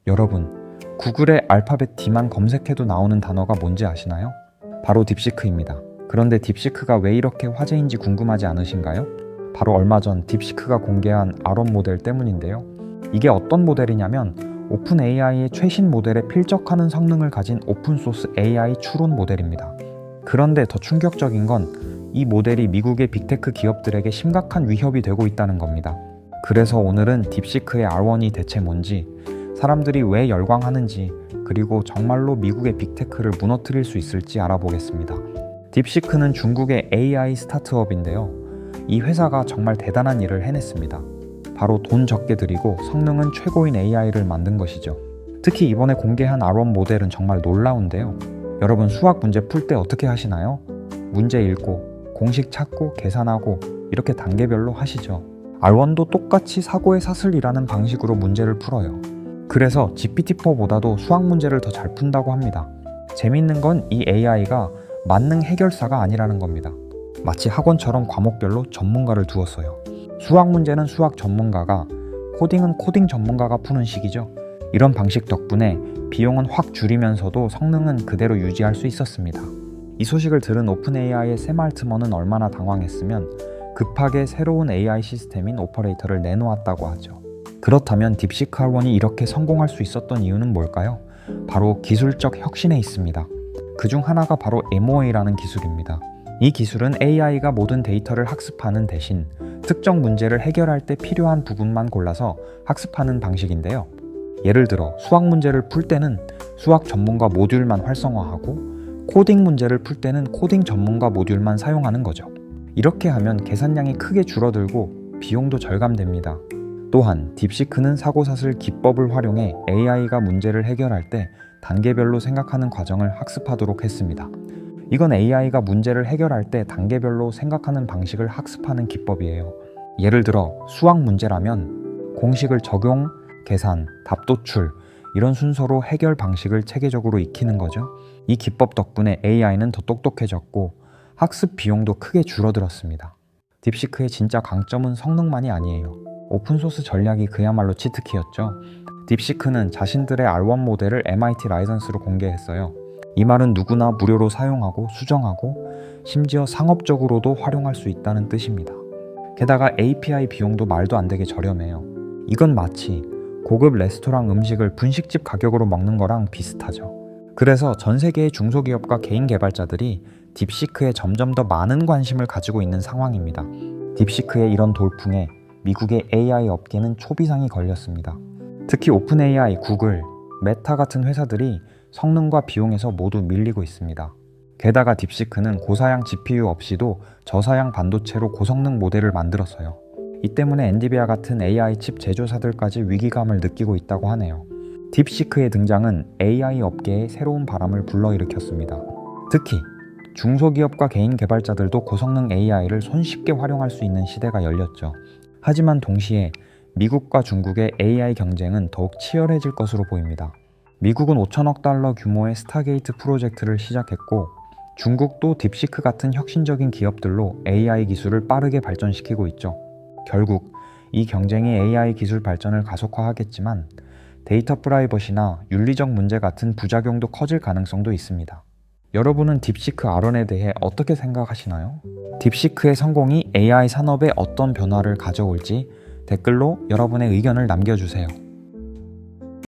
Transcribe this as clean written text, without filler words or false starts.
여러분, 구글에 알파벳 D만 검색해도 나오는 단어가 뭔지 아시나요? 바로 딥시크입니다. 그런데 딥시크가 왜 이렇게 화제인지 궁금하지 않으신가요? 바로 얼마 전 딥시크가 공개한 R1 모델 때문인데요. 이게 어떤 모델이냐면 오픈 AI의 최신 모델에 필적하는 성능을 가진 오픈소스 AI 추론 모델입니다. 그런데 더 충격적인 건 이 모델이 미국의 빅테크 기업들에게 심각한 위협이 되고 있다는 겁니다. 그래서 오늘은 딥시크의 R1이 대체 뭔지, 사람들이 왜 열광하는지, 그리고 정말로 미국의 빅테크를 무너뜨릴 수 있을지 알아보겠습니다. 딥시크는 중국의 AI 스타트업인데요. 이 회사가 정말 대단한 일을 해냈습니다. 바로 돈 적게 들이고 성능은 최고인 AI를 만든 것이죠. 특히 이번에 공개한 R1 모델은 정말 놀라운데요. 여러분, 수학 문제 풀 때 어떻게 하시나요? 문제 읽고, 공식 찾고, 계산하고 이렇게 단계별로 하시죠. R1도 똑같이 사고의 사슬이라는 방식으로 문제를 풀어요. 그래서 GPT-4보다도 수학 문제를 더 잘 푼다고 합니다. 재밌는 건 이 AI가 만능 해결사가 아니라는 겁니다. 마치 학원처럼 과목별로 전문가를 두었어요. 수학 문제는 수학 전문가가, 코딩은 코딩 전문가가 푸는 식이죠. 이런 방식 덕분에 비용은 확 줄이면서도 성능은 그대로 유지할 수 있었습니다. 이 소식을 들은 오픈AI의 샘 알트먼은 얼마나 당황했으면 급하게 새로운 AI 시스템인 오퍼레이터를 내놓았다고 하죠. 그렇다면 딥시크 R1이 이렇게 성공할 수 있었던 이유는 뭘까요? 바로 기술적 혁신에 있습니다. 그중 하나가 바로 MOA라는 기술입니다. 이 기술은 AI가 모든 데이터를 학습하는 대신 특정 문제를 해결할 때 필요한 부분만 골라서 학습하는 방식인데요. 예를 들어 수학 문제를 풀 때는 수학 전문가 모듈만 활성화하고 코딩 문제를 풀 때는 코딩 전문가 모듈만 사용하는 거죠. 이렇게 하면 계산량이 크게 줄어들고 비용도 절감됩니다. 또한 딥시크는 사고사슬 기법을 활용해 AI가 문제를 해결할 때 단계별로 생각하는 과정을 학습하도록 했습니다. 이건 AI가 문제를 해결할 때 단계별로 생각하는 방식을 학습하는 기법이에요. 예를 들어 수학 문제라면 공식을 적용, 계산, 답 도출 이런 순서로 해결 방식을 체계적으로 익히는 거죠. 이 기법 덕분에 AI는 더 똑똑해졌고 학습 비용도 크게 줄어들었습니다. 딥시크의 진짜 강점은 성능만이 아니에요. 오픈소스 전략이 그야말로 치트키였죠. 딥시크는 자신들의 R1 모델을 MIT 라이선스로 공개했어요. 이 말은 누구나 무료로 사용하고 수정하고 심지어 상업적으로도 활용할 수 있다는 뜻입니다. 게다가 API 비용도 말도 안 되게 저렴해요. 이건 마치 고급 레스토랑 음식을 분식집 가격으로 먹는 거랑 비슷하죠. 그래서 전 세계의 중소기업과 개인 개발자들이 딥시크에 점점 더 많은 관심을 가지고 있는 상황입니다. 딥시크의 이런 돌풍에 미국의 AI 업계는 초비상이 걸렸습니다. 특히 오픈AI, 구글, 메타 같은 회사들이 성능과 비용에서 모두 밀리고 있습니다. 게다가 딥시크는 고사양 GPU 없이도 저사양 반도체로 고성능 모델을 만들었어요. 이 때문에 엔비디아 같은 AI 칩 제조사들까지 위기감을 느끼고 있다고 하네요. 딥시크의 등장은 AI 업계에 새로운 바람을 불러일으켰습니다. 특히 중소기업과 개인 개발자들도 고성능 AI를 손쉽게 활용할 수 있는 시대가 열렸죠. 하지만 동시에 미국과 중국의 AI 경쟁은 더욱 치열해질 것으로 보입니다. 미국은 5천억 달러 규모의 스타게이트 프로젝트를 시작했고 중국도 딥시크 같은 혁신적인 기업들로 AI 기술을 빠르게 발전시키고 있죠. 결국 이 경쟁이 AI 기술 발전을 가속화하겠지만 데이터 프라이버시나 윤리적 문제 같은 부작용도 커질 가능성도 있습니다. 여러분은 딥시크 R1에 대해 어떻게 생각하시나요? 딥시크의 성공이 AI 산업에 어떤 변화를 가져올지 댓글로 여러분의 의견을 남겨주세요.